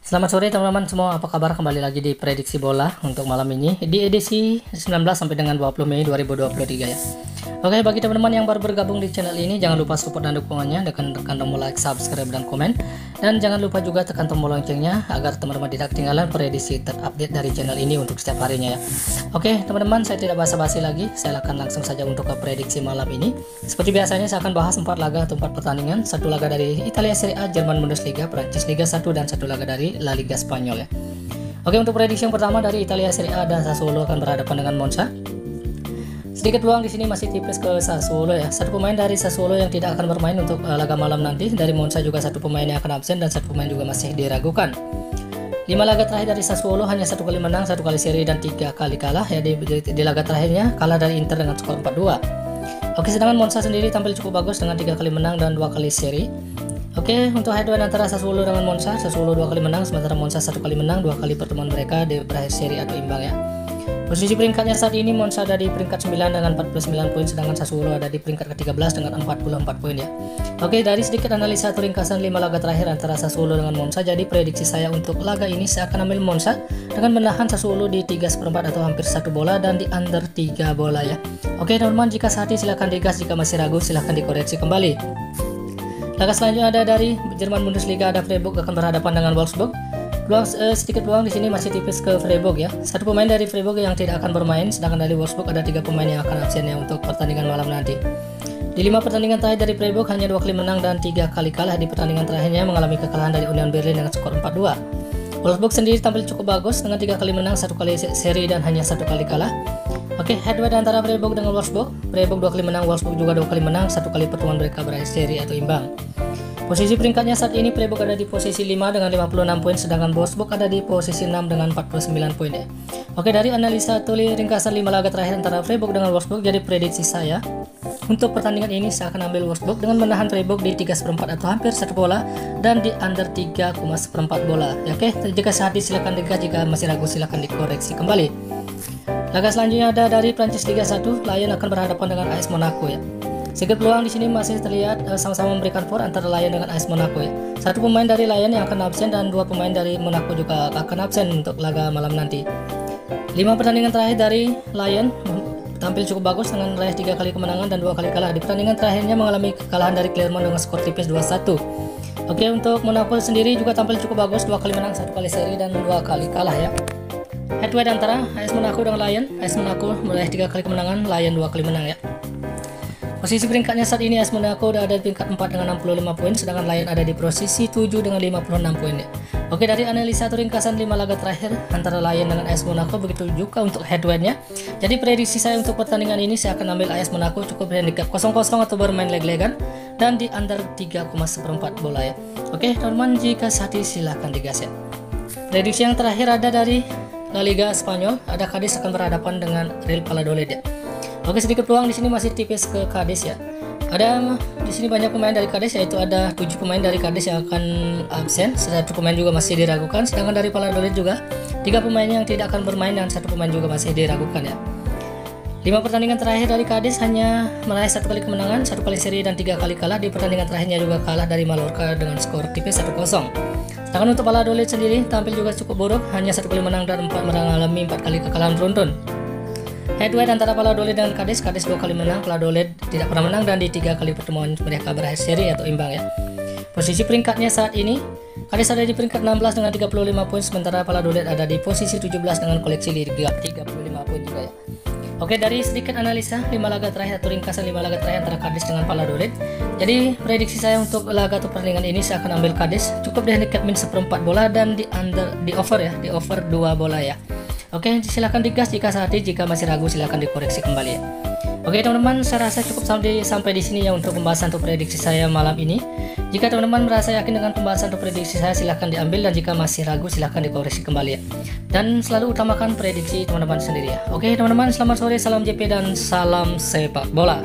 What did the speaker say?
Selamat sore teman-teman semua, apa kabar? Kembali lagi di prediksi bola untuk malam ini di edisi 19 sampai dengan 20 Mei 2023 ya. Oke, bagi teman-teman yang baru bergabung di channel ini, jangan lupa support dan dukungannya dengan tekan tombol like, subscribe, dan komen. Dan jangan lupa juga tekan tombol loncengnya agar teman-teman tidak ketinggalan prediksi terupdate dari channel ini untuk setiap harinya ya. Oke teman-teman, saya tidak basa-basi lagi, saya akan langsung saja untuk ke prediksi malam ini. Seperti biasanya saya akan bahas 4 laga atau 4 pertandingan, 1 laga dari Italia Serie A, Jerman Bundesliga, Prancis Liga 1, dan 1 laga dari La Liga Spanyol ya. Oke, untuk prediksi yang pertama dari Italia Serie A, dan Sassuolo akan berhadapan dengan Monza. Sedikit peluang di sini masih tipis ke Sassuolo ya. Satu pemain dari Sassuolo yang tidak akan bermain untuk laga malam nanti. Dari Monza juga satu pemain yang akan absen dan satu pemain juga masih diragukan. 5 laga terakhir dari Sassuolo hanya 1 kali menang, 1 kali seri, dan 3 kali kalah ya. Di laga terakhirnya kalah dari Inter dengan skor 4-2. Oke, sedangkan Monza sendiri tampil cukup bagus dengan 3 kali menang dan 2 kali seri. Oke, untuk head-to-head antara Sassuolo dengan Monza, Sassuolo 2 kali menang, sementara Monza 1 kali menang, 2 kali pertemuan mereka berakhir seri atau imbang ya. Posisi peringkatnya saat ini Monza ada di peringkat 9 dengan 49 poin, sedangkan Sassuolo ada di peringkat ke-13 dengan 44 poin ya. Oke, dari sedikit analisa atau ringkasan 5 laga terakhir antara Sassuolo dengan Monza, jadi prediksi saya untuk laga ini saya akan ambil Monza dengan menahan Sassuolo di 3/4 atau hampir 1 bola dan di under 3 bola ya. Oke teman-teman, jika sehati silahkan digas, jika masih ragu silahkan dikoreksi kembali. Laga selanjutnya ada dari Jerman Bundesliga, ada Freiburg akan berhadapan dengan Wolfsburg. Sedikit peluang di sini masih tipis ke Freiburg ya. Satu pemain dari Freiburg yang tidak akan bermain, sedangkan dari Wolfsburg ada 3 pemain yang akan absen ya untuk pertandingan malam nanti. Di 5 pertandingan terakhir dari Freiburg hanya 2 kali menang dan 3 kali kalah. Di pertandingan terakhirnya mengalami kekalahan dari Union Berlin dengan skor 4-2. Wolfsburg sendiri tampil cukup bagus dengan 3 kali menang, 1 kali seri, dan hanya 1 kali kalah. Oke, head-to-head antara Freiburg dengan Wolfsburg. Freiburg 2 kali menang, Wolfsburg juga 2 kali menang, 1 kali pertemuan mereka berakhir seri atau imbang. Posisi peringkatnya saat ini Freiburg ada di posisi 5 dengan 56 poin, sedangkan Wolfsburg ada di posisi 6 dengan 49 poin ya. Oke, dari analisa atau ringkasan 5 laga terakhir antara Freiburg dengan Wolfsburg, jadi prediksi saya untuk pertandingan ini saya akan ambil Wolfsburg dengan menahan Freiburg di 3/4 atau hampir 1 bola dan di under 3,4 bola ya. Oke, jika sehati silakan digas, jika masih ragu silakan dikoreksi kembali. Laga selanjutnya ada dari Prancis Liga 1, Lyon akan berhadapan dengan AS Monaco ya. Sedikit peluang di sini masih terlihat sama-sama memberikan for antara Lyon dengan AS Monaco ya. Satu pemain dari Lyon yang akan absen dan 2 pemain dari Monaco juga akan absen untuk laga malam nanti. 5 pertandingan terakhir dari Lyon tampil cukup bagus dengan meraih 3 kali kemenangan dan 2 kali kalah. Di pertandingan terakhirnya mengalami kekalahan dari Clermont dengan skor tipis 2-1. Oke, untuk Monaco sendiri juga tampil cukup bagus, 2 kali menang, 1 kali seri, dan 2 kali kalah ya. Head-to-head antara AS Monaco dengan Lyon, AS Monaco meraih 3 kali kemenangan, Lyon 2 kali menang ya. Posisi peringkatnya saat ini AS Monaco ada di peringkat 4 dengan 65 poin, sedangkan Lyon ada di posisi 7 dengan 56 poin ya. Oke, dari analisa atau ringkasan 5 laga terakhir antara Lyon dengan AS Monaco, begitu juga untuk head-to-headnya. Jadi prediksi saya untuk pertandingan ini saya akan ambil AS Monaco cukup handicap 0-0 atau bermain leg-legan dan di under 3,4 bola ya. Oke teman-teman, jika sehati silahkan digas ya. Prediksi yang terakhir ada dari La Liga Spanyol, ada Cadiz akan berhadapan dengan Real Valladolid ya. Oke, sedikit peluang di sini masih tipis ke Cadiz ya. Ada di sini banyak pemain dari Cadiz, yaitu ada 7 pemain dari Cadiz yang akan absen, 1 pemain juga masih diragukan, sedangkan dari Valladolid juga 3 pemain yang tidak akan bermain dan 1 pemain juga masih diragukan ya. 5 pertandingan terakhir dari Cadiz hanya meraih 1 kali kemenangan, 1 kali seri, dan 3 kali kalah. Di pertandingan terakhirnya juga kalah dari Mallorca dengan skor tipis 1-0. Sedangkan untuk Valladolid sendiri tampil juga cukup buruk, hanya 1 kali menang dan mengalami 4 kali kekalahan beruntun. Head-to-head antara Valladolid dengan Cadiz, Cadiz 2 kali menang, Valladolid tidak pernah menang, dan di 3 kali pertemuan mereka berakhir seri atau imbang ya. Posisi peringkatnya saat ini Cadiz ada di peringkat 16 dengan 35 poin, sementara Valladolid ada di posisi 17 dengan koleksi Liga 35 poin juga ya. Oke, dari sedikit analisa 5 laga terakhir atau ringkasan 5 laga terakhir antara Cadiz dengan Valladolid, jadi prediksi saya untuk laga atau pertandingan ini saya akan ambil Cadiz cukup di handicap min 1/4 bola dan di over ya, di over 2 bola ya. Oke, silahkan digas jika sehati, jika masih ragu silahkan dikoreksi kembali ya. Oke teman-teman, saya rasa cukup sampai di sini ya untuk pembahasan atau prediksi saya malam ini. Jika teman-teman merasa yakin dengan pembahasan atau prediksi saya, silahkan diambil, dan jika masih ragu silahkan dikoreksi kembali ya. Dan selalu utamakan prediksi teman-teman sendiri ya. Oke teman-teman, selamat sore, salam JP dan salam sepak bola.